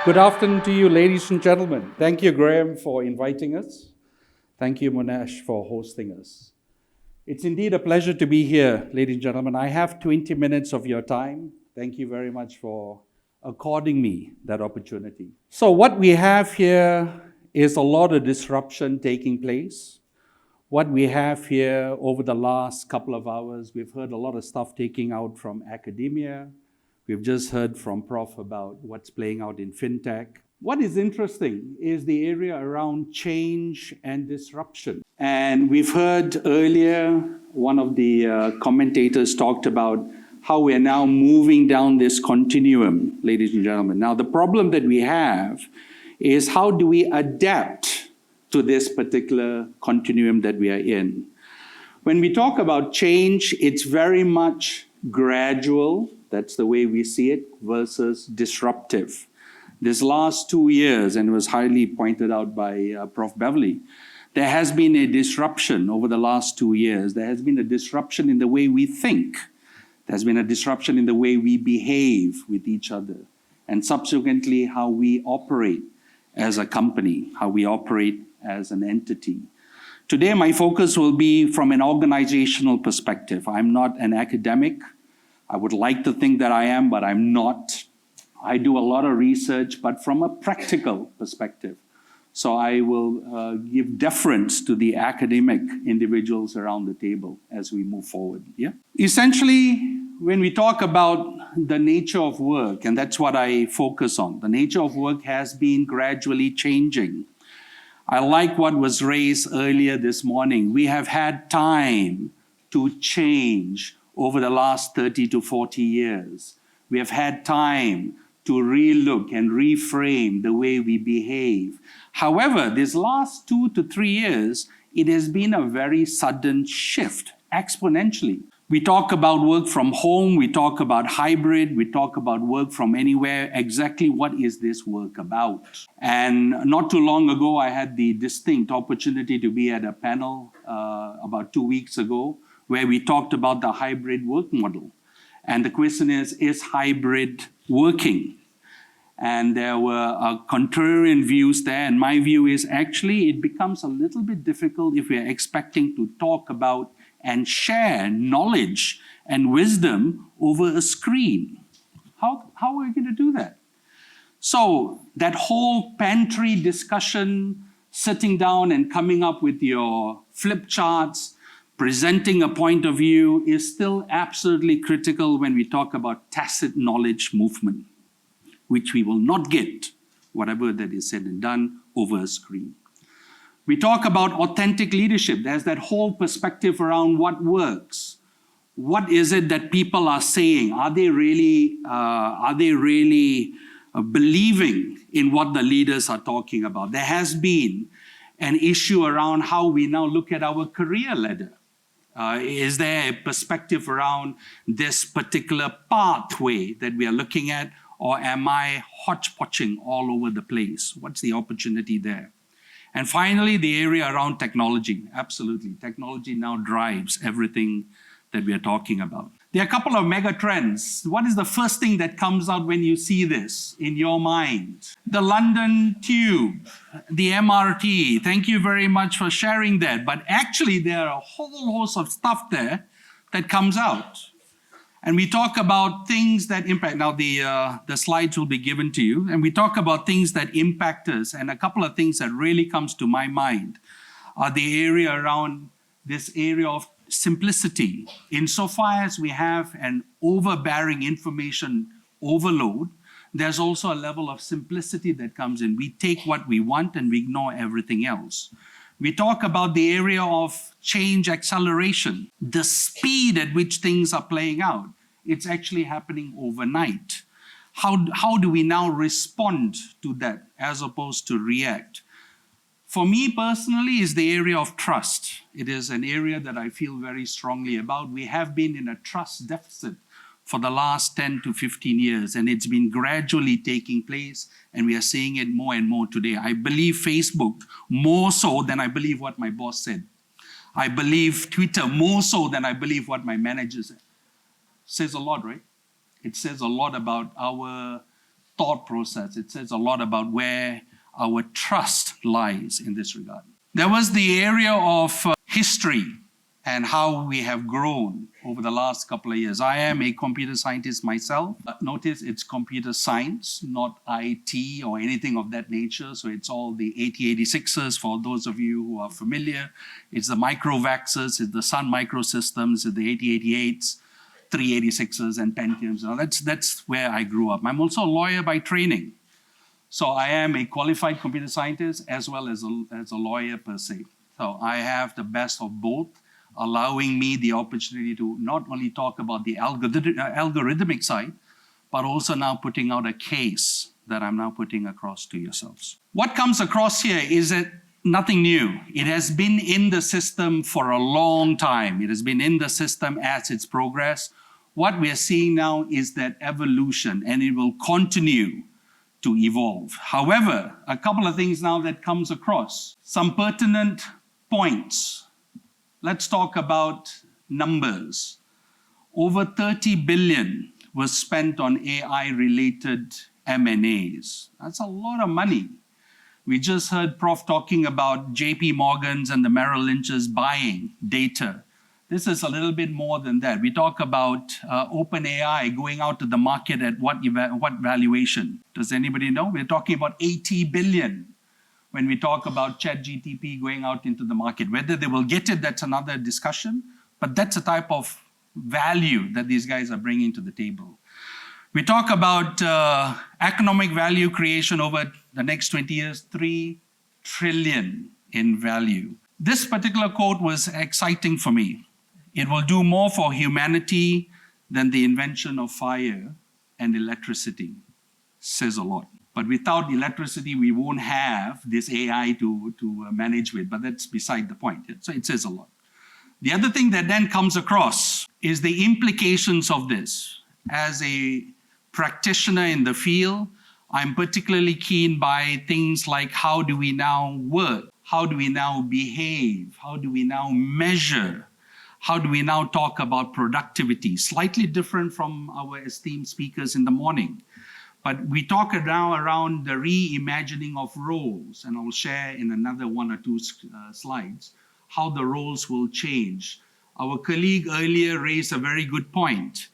Good afternoon to you, ladies and gentlemen. Thank you, Graham, for inviting us. Thank you, Monash, for hosting us. It's indeed a pleasure to be here, ladies and gentlemen. I have 20 minutes of your time. Thank you very much for according me that opportunity. So what we have here is a lot of disruption taking place. What we have here over the last couple of hours, we've heard a lot of stuff taking out from academia. We've just heard from Prof about what's playing out in fintech. What is interesting is the area around change and disruption. And we've heard earlier, one of the commentators talked about how we're now moving down this continuum, ladies and gentlemen. Now, the problem that we have is how do we adapt to this particular continuum that we are in? When we talk about change, it's very much gradual. That's the way we see it, versus disruptive. This last 2 years, and it was highly pointed out by Prof. Beverly, there has been a disruption over the last 2 years. There has been a disruption in the way we think. There's been a disruption in the way we behave with each other, and subsequently how we operate as a company, how we operate as an entity. Today, my focus will be from an organizational perspective. I'm not an academic. I would like to think that I am, but I'm not. I do a lot of research, but from a practical perspective. So I will give deference to the academic individuals around the table as we move forward. Yeah. Essentially, when we talk about the nature of work, and that's what I focus on, the nature of work has been gradually changing. I like what was raised earlier this morning. We have had time to change over the last 30 to 40 years. We have had time to relook and reframe the way we behave. However, this last 2 to 3 years, it has been a very sudden shift, exponentially. We talk about work from home, we talk about hybrid, we talk about work from anywhere. Exactly what is this work about? And not too long ago, I had the distinct opportunity to be at a panel about 2 weeks ago, where we talked about the hybrid work model. And the question is hybrid working? And there were contrarian views there, and my view is actually it becomes a little bit difficult if we're expecting to talk about and share knowledge and wisdom over a screen. How are we going to do that? So that whole pantry discussion, sitting down and coming up with your flip charts, presenting a point of view is still absolutely critical when we talk about tacit knowledge movement, which we will not get, whatever that is said and done, over a screen. We talk about authentic leadership. There's that whole perspective around what works. What is it that people are saying? Are they really believing in what the leaders are talking about? There has been an issue around how we now look at our career ladder. Is there a perspective around this particular pathway that we are looking at, or am I hodgepodging all over the place? What's the opportunity there? And finally, the area around technology. Absolutely. Technology now drives everything that we are talking about. There are a couple of mega trends. What is the first thing that comes out when you see this in your mind? The London Tube, the MRT. Thank you very much for sharing that. But actually, there are a whole host of stuff there that comes out. And we talk about things that impact. Now, the slides will be given to you. And we talk about things that impact us. And a couple of things that really comes to my mind are the area around this area of simplicity. Insofar as we have an overbearing information overload, there's also a level of simplicity that comes in. We take what we want and we ignore everything else. We talk about the area of change acceleration, the speed at which things are playing out. It's actually happening overnight. How do we now respond to that as opposed to react? For me personally, is the area of trust. It is an area that I feel very strongly about. We have been in a trust deficit for the last 10 to 15 years, and it's been gradually taking place, and we are seeing it more and more today. I believe Facebook more so than I believe what my boss said. I believe Twitter more so than I believe what my manager said. Says a lot, right? It says a lot about our thought process. It says a lot about where our trust lies in this regard. There was the area of history and how we have grown over the last couple of years. I am a computer scientist myself. Notice it's computer science, not IT or anything of that nature. So it's all the 8086s for those of you who are familiar. It's the microvaxes, it's the Sun Microsystems, it's the 8088s, 386s and Pentiums. Now that's where I grew up. I'm also a lawyer by training. So I am a qualified computer scientist as well as a lawyer per se. So I have the best of both, allowing me the opportunity to not only talk about the algorithmic side, but also now putting out a case that I'm now putting across to yourselves. What comes across here is that nothing new. It has been in the system for a long time. It has been in the system as it's progressed. What we are seeing now is that evolution, and it will continue to evolve. However, a couple of things now that comes across, some pertinent points. Let's talk about numbers. Over 30 billion was spent on AI-related M&As. That's a lot of money. We just heard Prof talking about JP Morgan's and the Merrill Lynch's buying data. This is a little bit more than that. We talk about OpenAI going out to the market at what valuation? Does anybody know? We're talking about 80 billion when we talk about ChatGPT going out into the market. Whether they will get it, that's another discussion, but that's a type of value that these guys are bringing to the table. We talk about economic value creation over the next 20 years, 3 trillion in value. This particular quote was exciting for me. It will do more for humanity than the invention of fire and electricity. Says a lot. But without electricity, we won't have this AI to manage with, but that's beside the point. So it says a lot. The other thing that then comes across is the implications of this. As a practitioner in the field, I'm particularly keen by things like how do we now work? How do we now behave? How do we now measure? How do we now talk about productivity? Slightly different from our esteemed speakers in the morning. But we talk now around the reimagining of roles, and I'll share in another 1 or 2 slides how the roles will change. Our colleague earlier raised a very good point.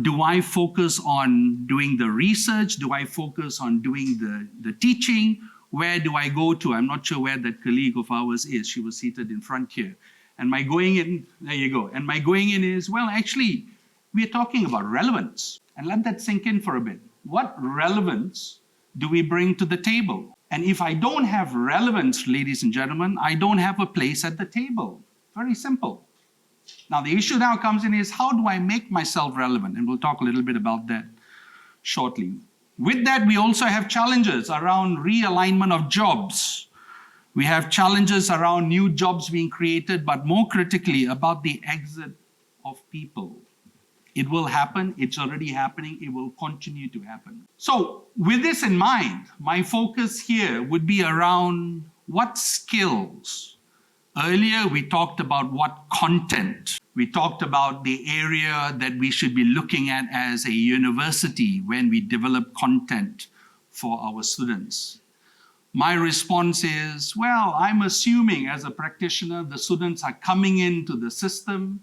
Do I focus on doing the research? Do I focus on doing the teaching? Where do I go to? I'm not sure where that colleague of ours is. She was seated in front here. And my going in, there you go. And my going in is, well, actually, we're talking about relevance. And let that sink in for a bit. What relevance do we bring to the table? And if I don't have relevance, ladies and gentlemen, I don't have a place at the table. Very simple. Now, the issue now comes in is how do I make myself relevant? And we'll talk a little bit about that shortly. With that, we also have challenges around realignment of jobs. We have challenges around new jobs being created, but more critically about the exit of people. It will happen. It's already happening. It will continue to happen. So with this in mind, my focus here would be around what skills. Earlier, we talked about what content. We talked about the area that we should be looking at as a university when we develop content for our students. My response is, well, I'm assuming as a practitioner, the students are coming into the system.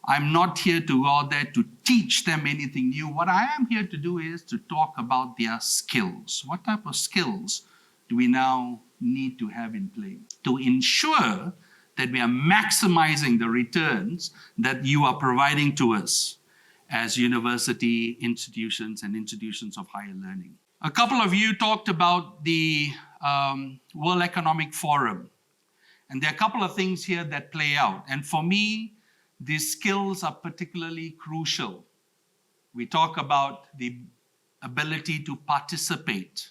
I'm not here to go out there to teach them anything new. What I am here to do is to talk about their skills. What type of skills do we now need to have in play to ensure that we are maximizing the returns that you are providing to us as university institutions and institutions of higher learning. A couple of you talked about the World Economic Forum. And there are a couple of things here that play out. And for me, these skills are particularly crucial. We talk about the ability to participate.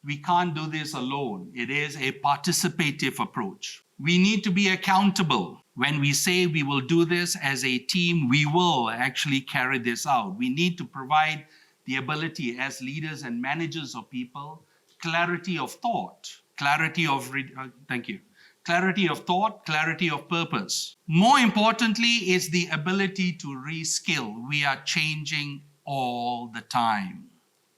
We can't do this alone. It is a participative approach. We need to be accountable. When we say we will do this as a team, we will actually carry this out. We need to provide the ability as leaders and managers of people, clarity of thought, clarity of thought, clarity of purpose. More importantly is the ability to reskill. We are changing all the time.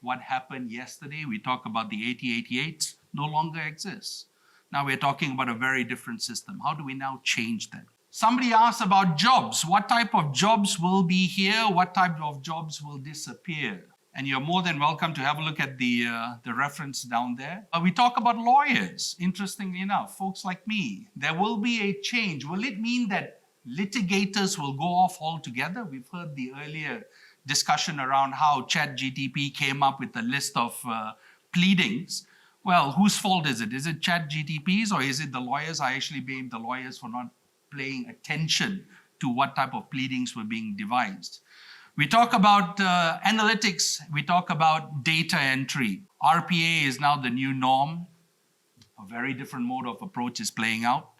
what happened yesterday. We talk about the 8088s, no longer exists. Now we're talking about a very different system. How do we now change that? Somebody asked about jobs. What type of jobs will be here? What type of jobs will disappear? And you're more than welcome to have a look at the reference down there. We talk about lawyers, interestingly enough, folks like me. There will be a change. Will it mean that litigators will go off altogether? We've heard the earlier discussion around how ChatGPT came up with a list of pleadings. Well, whose fault is it? Is it ChatGPT's or is it the lawyers? I actually blame the lawyers for not paying attention to what type of pleadings were being devised. We talk about analytics. We talk about data entry. RPA is now the new norm. A very different mode of approach is playing out.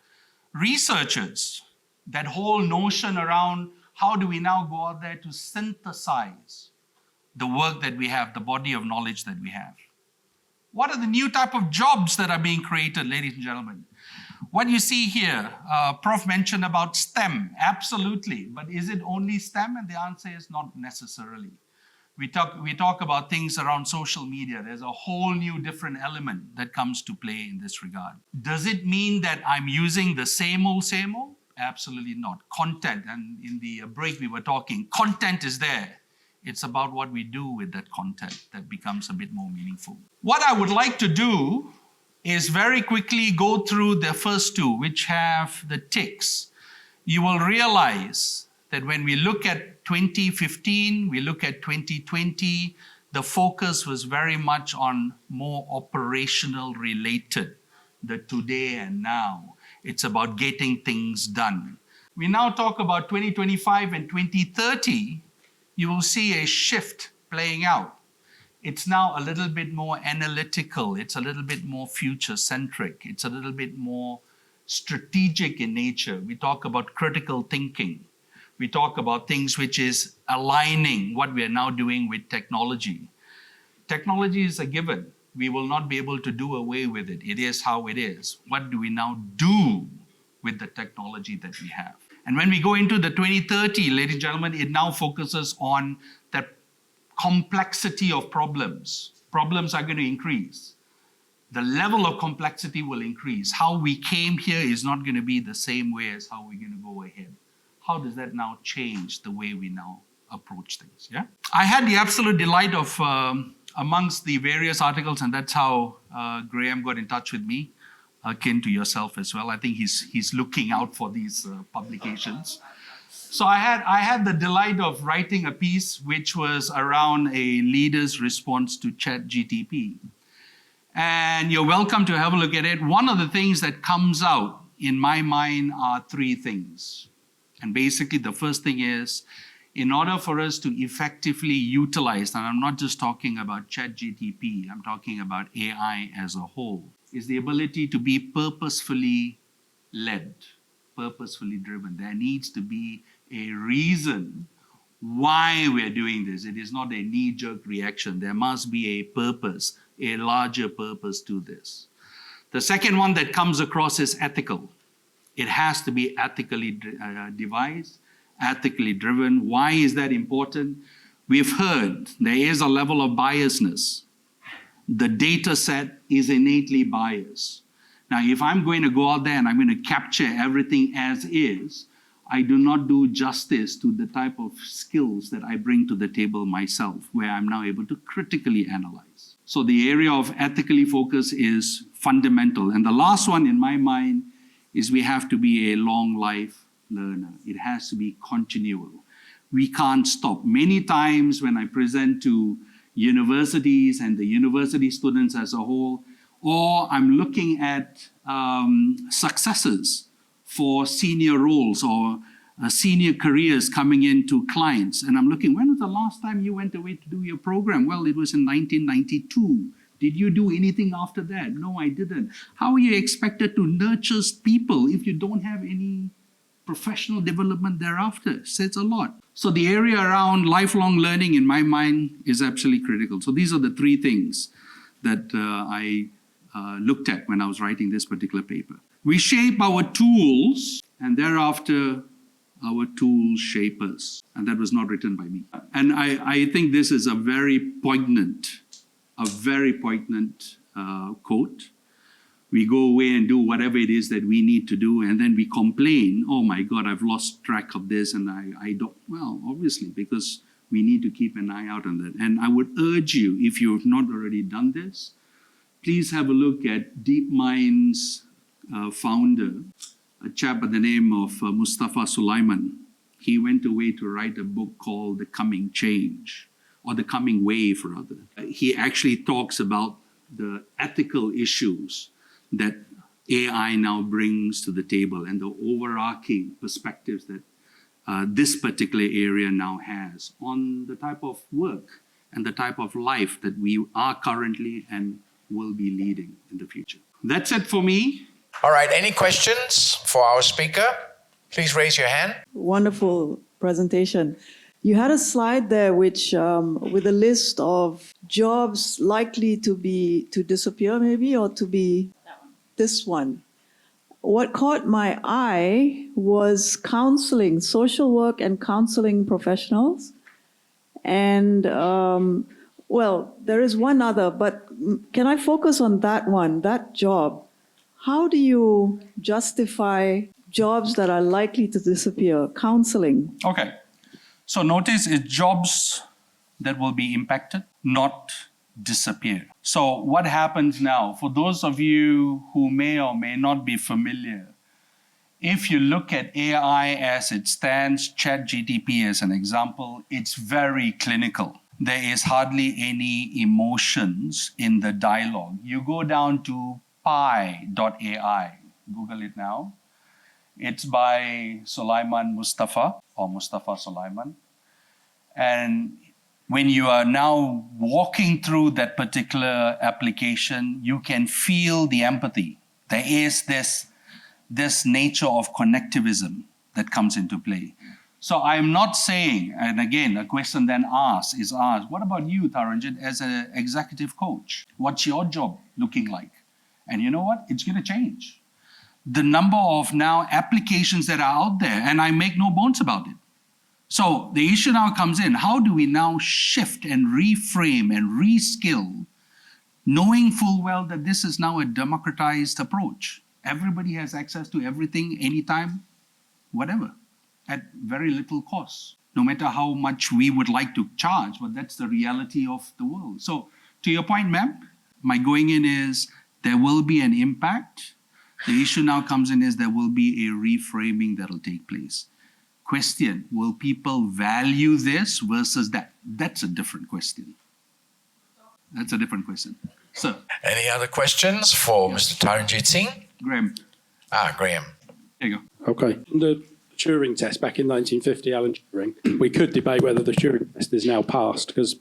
Researchers, that whole notion around how do we now go out there to synthesize the work that we have, the body of knowledge that we have. What are the new type of jobs that are being created, ladies and gentlemen? What you see here, Prof mentioned about STEM, absolutely. But is it only STEM? And the answer is not necessarily. We talk about things around social media. There's a whole new different element that comes to play in this regard. Does it mean that I'm using the same old? Absolutely not. Content, and in the break we were talking, content is there. It's about what we do with that content that becomes a bit more meaningful. What I would like to do is very quickly go through the first two, which have the ticks. You will realize that when we look at 2015, we look at 2020, the focus was very much on more operational related, the today and now. It's about getting things done. We now talk about 2025 and 2030, you will see a shift playing out. It's now a little bit more analytical. It's a little bit more future-centric. It's a little bit more strategic in nature. We talk about critical thinking. We talk about things which is aligning what we are now doing with technology. Technology is a given. We will not be able to do away with it. It is how it is. What do we now do with the technology that we have? And when we go into the 2030, ladies and gentlemen, it now focuses on that complexity of problems. Problems are going to increase. The level of complexity will increase. How we came here is not going to be the same way as how we're going to go ahead. How does that now change the way we now approach things? Yeah, I had the absolute delight of amongst the various articles, and that's how Graham got in touch with me, akin to yourself as well. I think he's looking out for these publications. So I had the delight of writing a piece which was around a leader's response to ChatGPT. And you're welcome to have a look at it. One of the things that comes out in my mind are three things. And basically the first thing is, in order for us to effectively utilize, and I'm not just talking about ChatGPT, I'm talking about AI as a whole, is the ability to be purposefully led, purposefully driven. There needs to be a reason why we're doing this. It is not a knee-jerk reaction. There must be a purpose, a larger purpose to this. The second one that comes across is ethical. It has to be ethically devised, ethically driven. Why is that important? We've heard there is a level of biasness. The data set is innately biased. Now, if I'm going to go out there and I'm going to capture everything as is, I do not do justice to the type of skills that I bring to the table myself, where I'm now able to critically analyze. So the area of ethically focus is fundamental. And the last one in my mind is we have to be a long life learner. It has to be continual. We can't stop. Many times when I present to universities and the university students as a whole, or I'm looking at successes for senior roles or senior careers coming into clients, and I'm looking, when was the last time you went away to do your program? Well, it was in 1992. Did you do anything after that? No, I didn't. How are you expected to nurture people if you don't have any professional development thereafter? Says a lot. So the area around lifelong learning in my mind is absolutely critical. So these are the three things that I looked at when I was writing this particular paper. We shape our tools, and thereafter our tools shape us. And that was not written by me. And I think this is a very poignant a very poignant quote. We go away and do whatever it is that we need to do, and then we complain, oh my God, I've lost track of this, and I don't. Well, obviously, because we need to keep an eye out on that. And I would urge you, if you have not already done this, please have a look at DeepMind's founder, a chap by the name of Mustafa Sulaiman. He went away to write a book called The Coming Change, or The Coming Wave, rather. He actually talks about the ethical issues that AI now brings to the table and the overarching perspectives that this particular area now has on the type of work and the type of life that we are currently and will be leading in the future. That's it for me. All right, any questions for our speaker? Please raise your hand. Wonderful presentation. You had a slide there which with a list of jobs likely to disappear maybe, or to be this one. What caught my eye was counseling, social work and counseling professionals. And well, there is one other, but can I focus on that one, that job? How do you justify jobs that are likely to disappear? Counseling. Okay. So notice it's jobs that will be impacted, not disappear. So what happens now, for those of you who may or may not be familiar, if you look at AI as it stands, ChatGPT as an example, it's very clinical. There is hardly any emotions in the dialogue. You go down to pi.ai, Google it now. It's by Mustafa Sulaiman. And when you are now walking through that particular application, you can feel the empathy. There is this nature of connectivism that comes into play. So I'm not saying, and again, a question then is asked, what about you, Taranjeet, as an executive coach? What's your job looking like? And you know what? It's going to change. The number of now applications that are out there, and I make no bones about it. So the issue now comes in, how do we now shift and reframe and reskill, knowing full well that this is now a democratized approach? Everybody has access to everything, anytime, whatever, at very little cost, no matter how much we would like to charge, but that's the reality of the world. So to your point, ma'am, my going in is there will be an impact. The issue now comes in is there will be a reframing that will take place. Question, will people value this versus that? That's a different question. That's a different question. Sir. Any other questions for Mr. Taranjeet Singh? Graham. Graham. There you go. Okay. The Turing test back in 1950, Alan Turing, we could debate whether the Turing test is now passed because,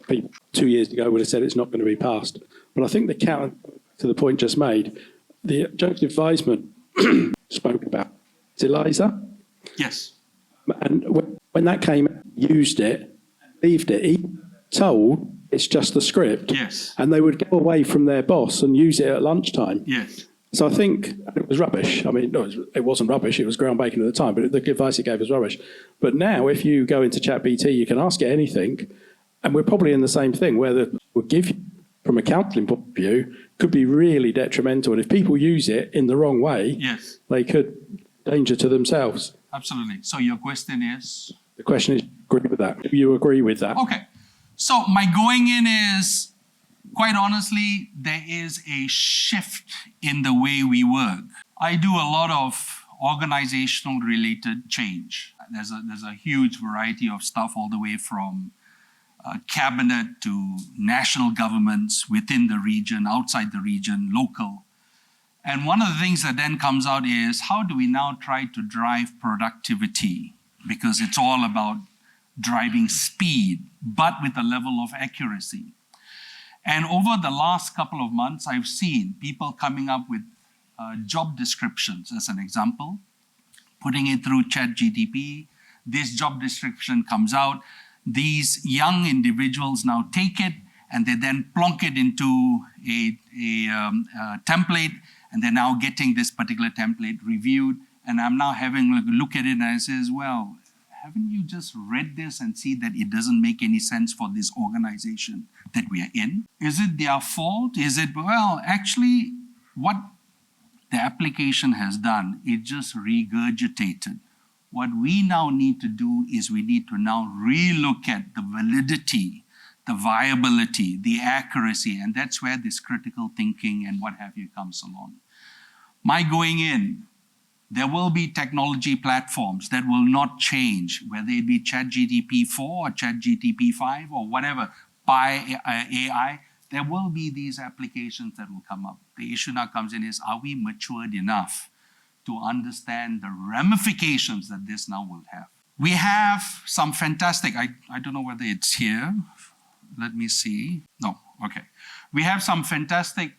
people 2 years ago would have said it's not going to be passed. But I think the counter to the point just made, the adjunctive advisement spoke about ELISA. Yes. And when that came, used it, believed it, he told it's just the script. Yes. And they would go away from their boss and use it at lunchtime. Yes. So I think it was rubbish. I mean, no, it wasn't rubbish. It was groundbreaking at the time, but the advice it gave was rubbish. But now, if you go into ChatGPT, you can ask it anything, and we're probably in the same thing where the will give you, from a counselling point of view, could be really detrimental. And if people use it in the wrong way, yes, they could danger to themselves. Absolutely. So your question is? The question is, agree with that? Do you agree with that? Okay. So my going in is, quite honestly, there is a shift in the way we work. I do a lot of organizational related change. There's a huge variety of stuff all the way from cabinet to national governments within the region, outside the region, local. And one of the things that then comes out is how do we now try to drive productivity? Because it's all about driving speed, but with a level of accuracy. And over the last couple of months, I've seen people coming up with job descriptions, as an example, putting it through ChatGPT. This job description comes out. These young individuals now take it and they then plonk it into a template, and they're now getting this particular template reviewed. And I'm now having a look at it and I says, well, haven't you just read this and see that it doesn't make any sense for this organization that we are in? Is it their fault? Is it, well, actually, what the application has done, it just regurgitated. What we now need to do is we need to now relook at the validity, the viability, the accuracy, and that's where this critical thinking and what have you comes along. My going in, there will be technology platforms that will not change, whether it be ChatGPT 4 or ChatGPT 5 or whatever, by AI, there will be these applications that will come up. The issue now comes in is, are we matured enough to understand the ramifications that this now will have? We have some fantastic, I don't know whether it's here. Let me see. No, okay. We have some fantastic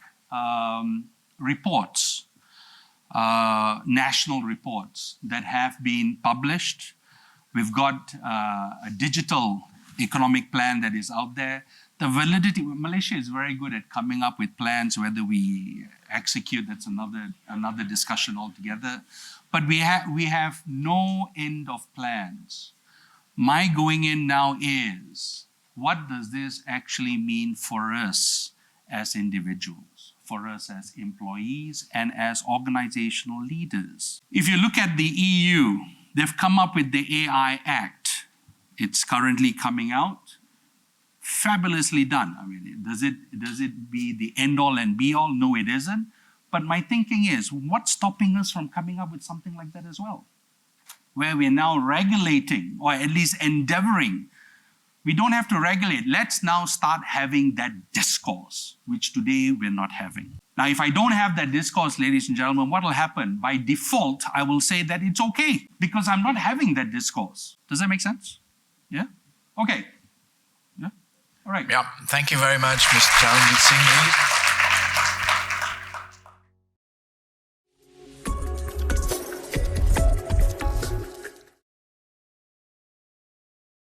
reports, national reports that have been published. We've got a digital economic plan that is out there. The validity, Malaysia is very good at coming up with plans. Whether we execute, that's another discussion altogether. But we have no end of plans. My going in now is, what does this actually mean for us as individuals, for us as employees, and as organizational leaders? If you look at the EU, they've come up with the AI Act. It's currently coming out. Fabulously done. I mean, does it be the end all and be all? No, it isn't. But my thinking is, what's stopping us from coming up with something like that as well? Where we're now regulating, or at least endeavoring. We don't have to regulate. Let's now start having that discourse, which today we're not having. Now, if I don't have that discourse, ladies and gentlemen, what will happen? By default, I will say that it's okay, because I'm not having that discourse. Does that make sense? Yeah? Okay. Yeah? All right. Yeah, thank you very much, Mr. Taranjeet Singh.